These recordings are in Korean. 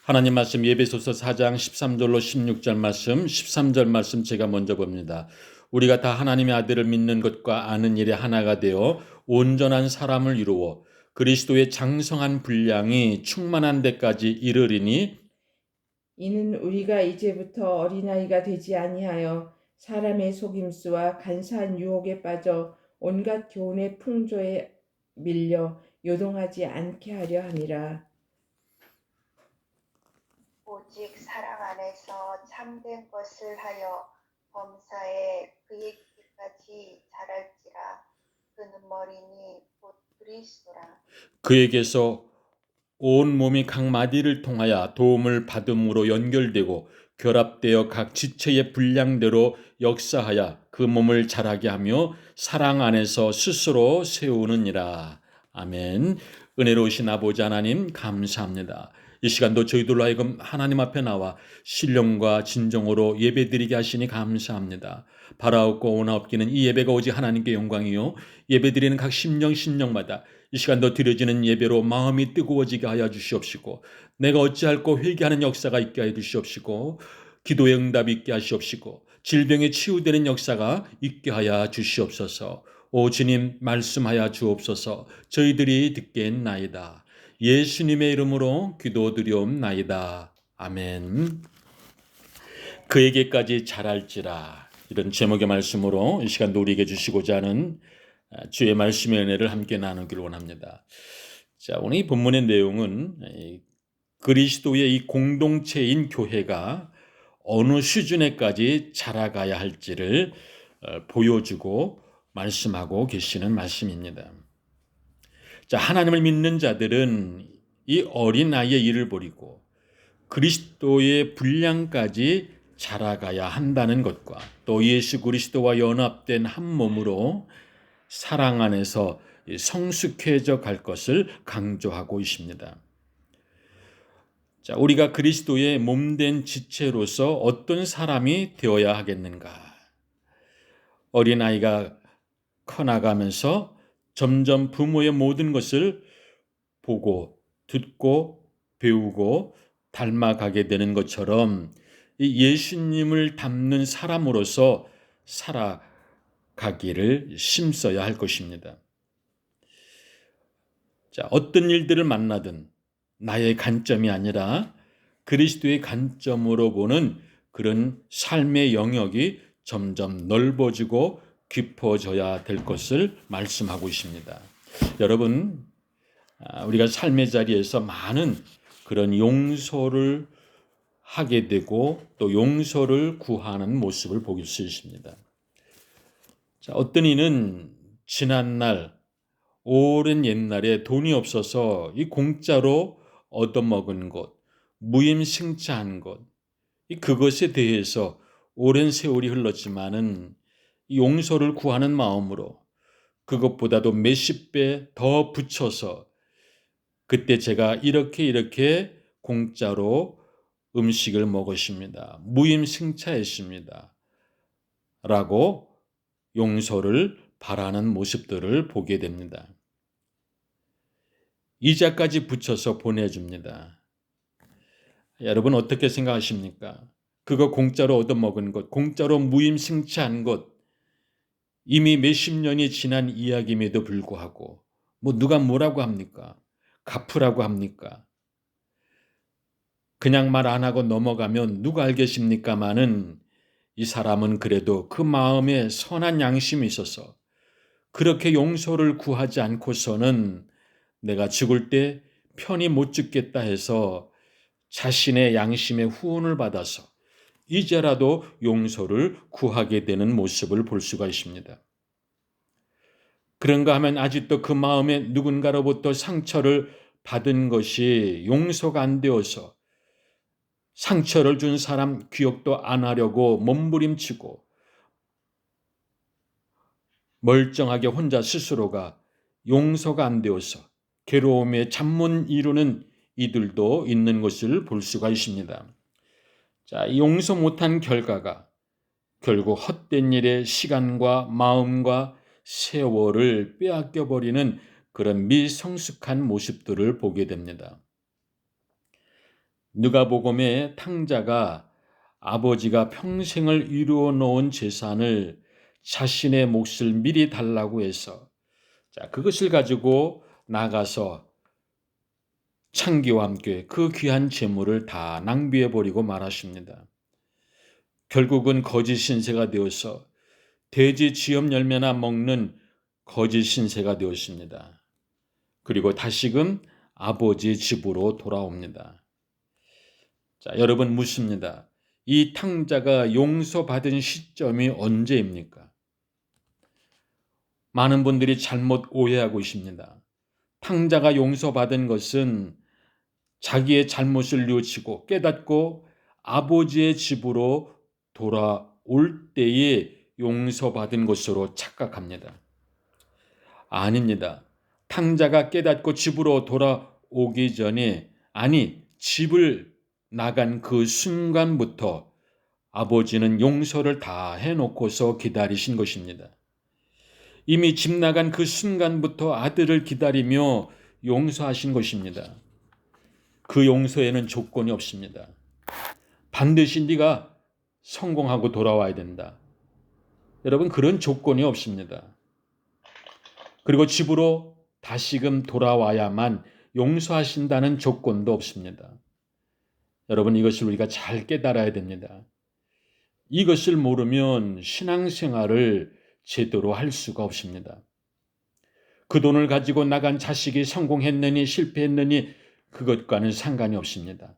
하나님 말씀 예배소서 4장 13절로 16절 말씀, 13절 말씀 제가 먼저 봅니다. 우리가 다 하나님의 아들을 믿는 것과 아는 일에 하나가 되어 온전한 사람을 이루어 그리스도의 장성한 분량이 충만한 데까지 이르리니 이는 우리가 이제부터 어린아이가 되지 아니하여 사람의 속임수와 간사한 유혹에 빠져 온갖 교훈의 풍조에 밀려 요동하지 않게 하려 함이라. 오직 사랑 안에서 참된 것을 하여 범사에 그의 길까지 자랄지라. 그는 머리니 곧 그리스도라. 그에게서 온 몸이 각 마디를 통하여 도움을 받음으로 연결되고 결합되어 각 지체의 분량대로 역사하여 그 몸을 자라게 하며 사랑 안에서 스스로 세우느니라. 아멘. 은혜로우신 아버지 하나님 감사합니다. 이 시간도 저희들로 하여금 하나님 앞에 나와 신령과 진정으로 예배드리게 하시니 감사합니다. 바라옵고 원하옵기는 이 예배가 오직 하나님께 영광이요 예배드리는 각 심령마다 이 시간도 드려지는 예배로 마음이 뜨거워지게 하여 주시옵시고 내가 어찌할꼬 회개하는 역사가 있게 하여 주시옵시고 기도의 응답이 있게 하시옵시고 질병에 치유되는 역사가 있게 하여 주시옵소서. 오 주님 말씀하여 주옵소서. 저희들이 듣겠나이다. 예수님의 이름으로 기도드리옵나이다. 아멘. 그에게까지 자랄지라. 이런 제목의 말씀으로 이 시간도 우리에게 주시고자 하는 주의 말씀의 은혜를 함께 나누기를 원합니다. 자, 오늘 이 본문의 내용은 그리스도의 이 공동체인 교회가 어느 수준에까지 자라가야 할지를 보여주고 말씀하고 계시는 말씀입니다. 자, 하나님을 믿는 자들은 이 어린아이의 일을 버리고 그리스도의 분량까지 자라가야 한다는 것과 또 예수 그리스도와 연합된 한 몸으로 사랑 안에서 성숙해져 갈 것을 강조하고 있습니다. 자, 우리가 그리스도의 몸된 지체로서 어떤 사람이 되어야 하겠는가? 어린아이가 커나가면서 점점 부모의 모든 것을 보고 듣고 배우고 닮아가게 되는 것처럼 이 예수님을 닮는 사람으로서 살아가기를 심써야 할 것입니다. 자, 어떤 일들을 만나든 나의 관점이 아니라 그리스도의 관점으로 보는 그런 삶의 영역이 점점 넓어지고 깊어져야 될 것을 말씀하고 있습니다. 여러분, 우리가 삶의 자리에서 많은 그런 용서를 하게 되고 또 용서를 구하는 모습을 보실 수 있습니다. 자, 어떤 이는 지난날 오랜 옛날에 돈이 없어서 이 공짜로 얻어먹은 것, 무임승차한 것, 그것에 대해서 오랜 세월이 흘렀지만은 용서를 구하는 마음으로 그것보다도 몇십 배 더 붙여서 그때 제가 이렇게 공짜로 음식을 먹었습니다. 무임승차했습니다. 라고 용서를 바라는 모습들을 보게 됩니다. 이자까지 붙여서 보내줍니다. 여러분 어떻게 생각하십니까? 그거 공짜로 얻어먹은 것, 공짜로 무임승차한 것, 이미 몇십 년이 지난 이야기임에도 불구하고 누가 뭐라고 합니까? 갚으라고 합니까? 그냥 말 안 하고 넘어가면 누가 알겠습니까마는 이 사람은 그래도 그 마음에 선한 양심이 있어서 그렇게 용서를 구하지 않고서는 내가 죽을 때 편히 못 죽겠다 해서 자신의 양심의 후원을 받아서 이제라도 용서를 구하게 되는 모습을 볼 수가 있습니다. 그런가 하면 아직도 그 마음에 누군가로부터 상처를 받은 것이 용서가 안 되어서 상처를 준 사람 기억도 안 하려고 몸부림치고 멀쩡하게 혼자 스스로가 용서가 안 되어서 괴로움에 잠 못 이루는 이들도 있는 것을 볼 수가 있습니다. 자, 용서 못한 결과가 결국 헛된 일에 시간과 마음과 세월을 빼앗겨 버리는 그런 미성숙한 모습들을 보게 됩니다. 누가복음의 탕자가 아버지가 평생을 이루어 놓은 재산을 자신의 몫을 미리 달라고 해서 그것을 가지고 나가서 창기와 함께 그 귀한 재물을 다 낭비해 버리고 말았습니다. 결국은 거짓 신세가 되어서 돼지 쥐염 열매나 먹는 거짓 신세가 되었습니다. 그리고 다시금 아버지 집으로 돌아옵니다. 여러분 묻습니다. 이 탕자가 용서받은 시점이 언제입니까? 많은 분들이 잘못 오해하고 있습니다. 탕자가 용서받은 것은 자기의 잘못을 뉘우치고 깨닫고 아버지의 집으로 돌아올 때에 용서받은 것으로 착각합니다. 아닙니다. 탕자가 깨닫고 집으로 돌아오기 전에, 집을 나간 그 순간부터 아버지는 용서를 다 해놓고서 기다리신 것입니다. 이미 집 나간 그 순간부터 아들을 기다리며 용서하신 것입니다. 그 용서에는 조건이 없습니다. 반드시 네가 성공하고 돌아와야 된다. 여러분, 그런 조건이 없습니다. 그리고 집으로 다시금 돌아와야만 용서하신다는 조건도 없습니다. 여러분, 이것을 우리가 잘 깨달아야 됩니다. 이것을 모르면 신앙생활을 제대로 할 수가 없습니다. 그 돈을 가지고 나간 자식이 성공했느니 실패했느니 그것과는 상관이 없습니다.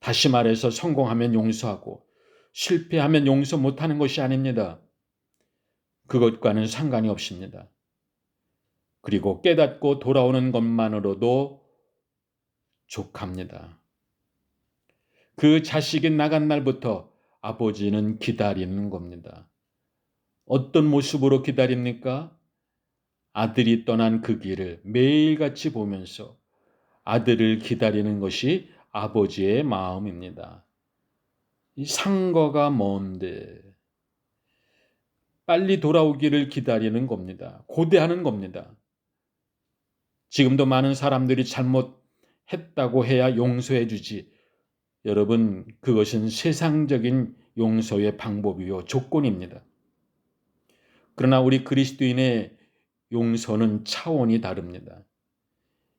다시 말해서 성공하면 용서하고 실패하면 용서 못하는 것이 아닙니다. 그것과는 상관이 없습니다. 그리고 깨닫고 돌아오는 것만으로도 족합니다. 그 자식이 나간 날부터 아버지는 기다리는 겁니다. 어떤 모습으로 기다립니까? 아들이 떠난 그 길을 매일같이 보면서 아들을 기다리는 것이 아버지의 마음입니다. 이 상거가 먼데 빨리 돌아오기를 기다리는 겁니다. 고대하는 겁니다. 지금도 많은 사람들이 잘못했다고 해야 용서해 주지. 여러분, 그것은 세상적인 용서의 방법이요 조건입니다. 그러나 우리 그리스도인의 용서는 차원이 다릅니다.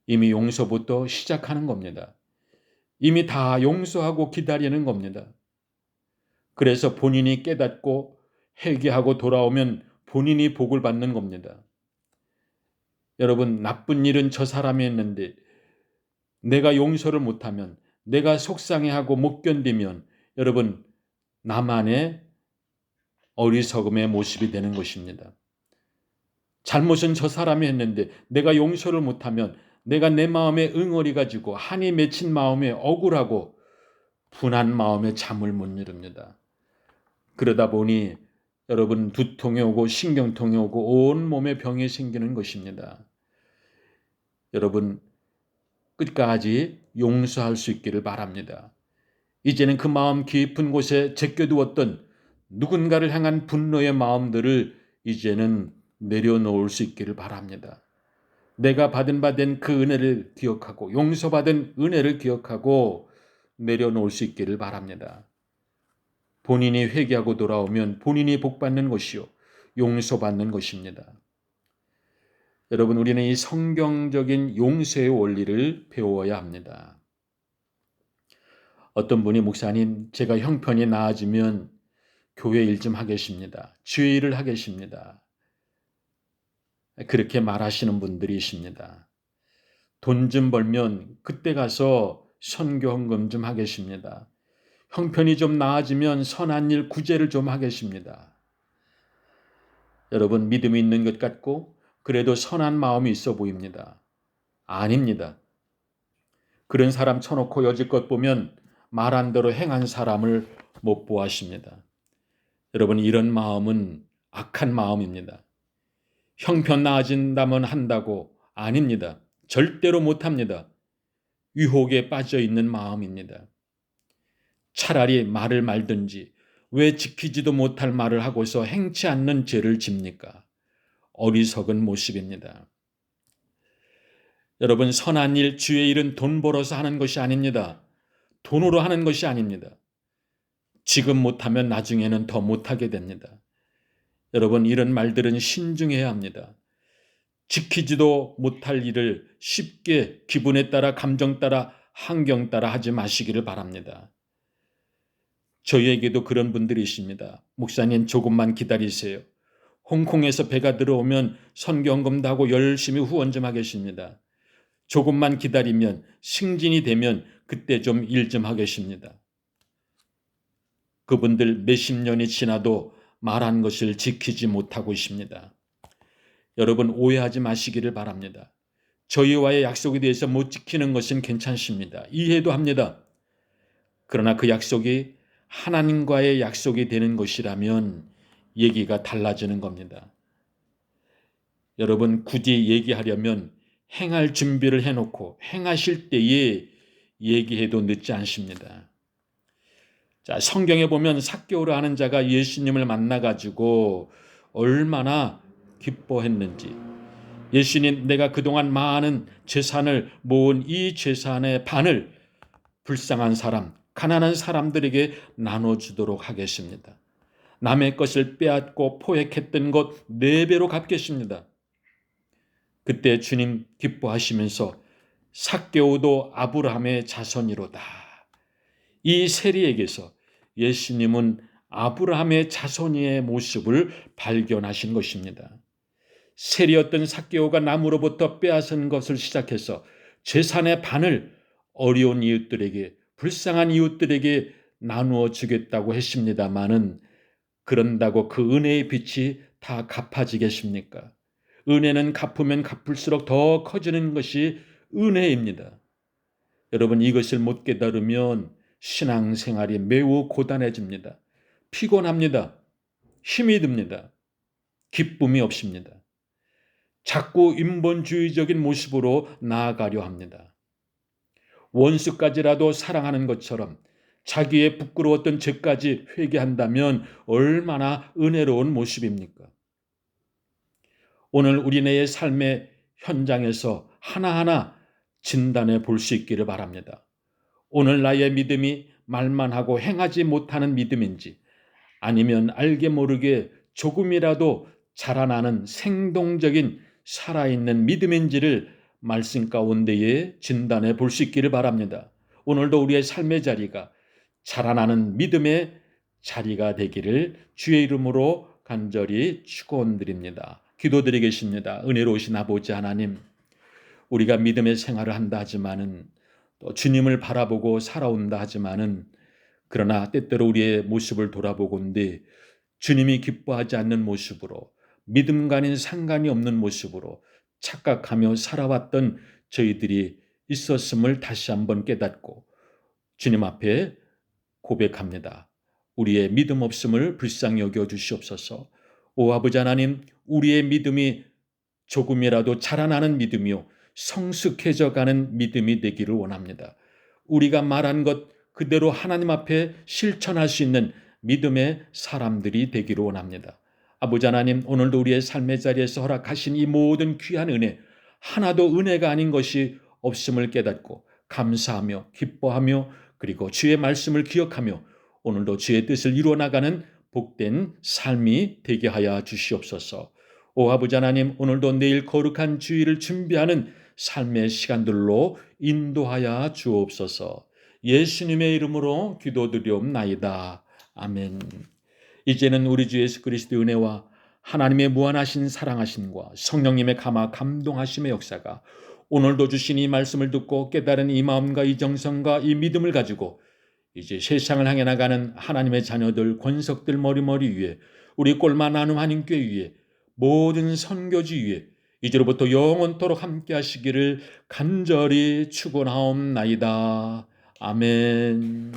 이미 용서부터 시작하는 겁니다. 이미 다 용서하고 기다리는 겁니다. 그래서 본인이 깨닫고 회개하고 돌아오면 본인이 복을 받는 겁니다. 여러분, 나쁜 일은 저 사람이 했는데 내가 용서를 못하면, 내가 속상해하고 못 견디면 여러분, 나만의 어리석음의 모습이 되는 것입니다. 잘못은 저 사람이 했는데 내가 용서를 못하면 내가 내 마음에 응어리 가지고 한이 맺힌 마음에 억울하고 분한 마음에 잠을 못 이룹니다. 그러다 보니 여러분, 두통이 오고 신경통이 오고 온 몸에 병이 생기는 것입니다. 여러분, 끝까지 용서할 수 있기를 바랍니다. 이제는 그 마음 깊은 곳에 제껴두었던 누군가를 향한 분노의 마음들을 이제는 내려놓을 수 있기를 바랍니다. 내가 받은 그 은혜를 기억하고 용서받은 은혜를 기억하고 내려놓을 수 있기를 바랍니다. 본인이 회개하고 돌아오면 본인이 복받는 것이요 용서받는 것입니다. 여러분, 우리는 이 성경적인 용서의 원리를 배워야 합니다. 어떤 분이 목사님, 제가 형편이 나아지면 교회 일 좀 하겠습니다. 주의 일을 하겠습니다. 그렇게 말하시는 분들이 있습니다. 돈 좀 벌면 그때 가서 선교 헌금 좀 하겠습니다. 형편이 좀 나아지면 선한 일 구제를 좀 하겠습니다. 여러분, 믿음이 있는 것 같고 그래도 선한 마음이 있어 보입니다. 아닙니다. 그런 사람 쳐놓고 여지껏 보면 말한 대로 행한 사람을 못 보아십니다. 여러분, 이런 마음은 악한 마음입니다. 형편 나아진다면 한다고 아닙니다. 절대로 못합니다. 유혹에 빠져 있는 마음입니다. 차라리 말을 말든지 왜 지키지도 못할 말을 하고서 행치 않는 죄를 집니까? 어리석은 모습입니다. 여러분, 선한 일, 주의 일은 돈 벌어서 하는 것이 아닙니다. 돈으로 하는 것이 아닙니다. 지금 못하면 나중에는 더 못하게 됩니다. 여러분, 이런 말들은 신중해야 합니다. 지키지도 못할 일을 쉽게 기분에 따라, 감정 따라, 환경 따라 하지 마시기를 바랍니다. 저희에게도 그런 분들이 있습니다. 목사님, 조금만 기다리세요. 홍콩에서 배가 들어오면 선교헌금도 하고 열심히 후원 좀 하겠습니다. 조금만 기다리면, 승진이 되면 그때 좀 일 좀 하겠습니다. 그분들 몇십 년이 지나도 말한 것을 지키지 못하고 있습니다. 여러분, 오해하지 마시기를 바랍니다. 저희와의 약속에 대해서 못 지키는 것은 괜찮습니다. 이해도 합니다. 그러나 그 약속이 하나님과의 약속이 되는 것이라면 얘기가 달라지는 겁니다. 여러분, 굳이 얘기하려면 행할 준비를 해놓고 행하실 때에 얘기해도 늦지 않습니다. 자, 성경에 보면 삭개오라 하는 자가 예수님을 만나가지고 얼마나 기뻐했는지, 예수님, 내가 그동안 많은 재산을 모은 이 재산의 반을 불쌍한 사람, 가난한 사람들에게 나눠주도록 하겠습니다. 남의 것을 빼앗고 포획했던 것 4배로 갚겠습니다. 그때 주님 기뻐하시면서 삭개오도 아브라함의 자손이로다. 이 세리에게서 예수님은 아브라함의 자손의 모습을 발견하신 것입니다. 세리였던 삭개오가 남으로부터 빼앗은 것을 시작해서 재산의 반을 어려운 이웃들에게, 불쌍한 이웃들에게 나누어 주겠다고 했습니다마는 그런다고 그 은혜의 빛이 다 갚아지겠습니까? 은혜는 갚으면 갚을수록 더 커지는 것이 은혜입니다. 여러분, 이것을 못 깨달으면 신앙생활이 매우 고단해집니다. 피곤합니다. 힘이 듭니다. 기쁨이 없습니다. 자꾸 인본주의적인 모습으로 나아가려 합니다. 원수까지라도 사랑하는 것처럼 자기의 부끄러웠던 죄까지 회개한다면 얼마나 은혜로운 모습입니까? 오늘 우리네의 삶의 현장에서 하나하나 진단해 볼 수 있기를 바랍니다. 오늘 나의 믿음이 말만 하고 행하지 못하는 믿음인지, 아니면 알게 모르게 조금이라도 자라나는 생동적인 살아있는 믿음인지를 말씀 가운데에 진단해 볼 수 있기를 바랍니다. 오늘도 우리의 삶의 자리가 자라나는 믿음의 자리가 되기를 주의 이름으로 간절히 축원드립니다. 기도드리겠습니다. 은혜로우신 아버지 하나님, 우리가 믿음의 생활을 한다 하지만은, 또 주님을 바라보고 살아온다 하지만은, 그러나 때때로 우리의 모습을 돌아보건대 주님이 기뻐하지 않는 모습으로, 믿음과는 상관이 없는 모습으로 착각하며 살아왔던 저희들이 있었음을 다시 한번 깨닫고 주님 앞에 고백합니다. 우리의 믿음 없음을 불쌍히 여겨 주시옵소서. 오 아버지 하나님, 우리의 믿음이 조금이라도 자라나는 믿음이요, 성숙해져 가는 믿음이 되기를 원합니다. 우리가 말한 것 그대로 하나님 앞에 실천할 수 있는 믿음의 사람들이 되기를 원합니다. 아버지 하나님, 오늘도 우리의 삶의 자리에서 허락하신 이 모든 귀한 은혜, 하나도 은혜가 아닌 것이 없음을 깨닫고 감사하며 기뻐하며, 그리고 주의 말씀을 기억하며 오늘도 주의 뜻을 이루어나가는 복된 삶이 되게 하여 주시옵소서. 오 아버지 하나님, 오늘도 내일 거룩한 주일을 준비하는 삶의 시간들로 인도하여 주옵소서. 예수님의 이름으로 기도드리옵나이다. 아멘. 이제는 우리 주 예수 그리스도의 은혜와 하나님의 무한하신 사랑하심과 성령님의 감동하심의 역사가 오늘도 주신 이 말씀을 듣고 깨달은 이 마음과 이 정성과 이 믿음을 가지고 이제 세상을 향해 나가는 하나님의 자녀들, 권석들 머리머리 위에, 우리 꼴마 나눔 한인교회 위에, 모든 선교지 위에 이제로부터 영원토록 함께 하시기를 간절히 축원하옵나이다. 아멘.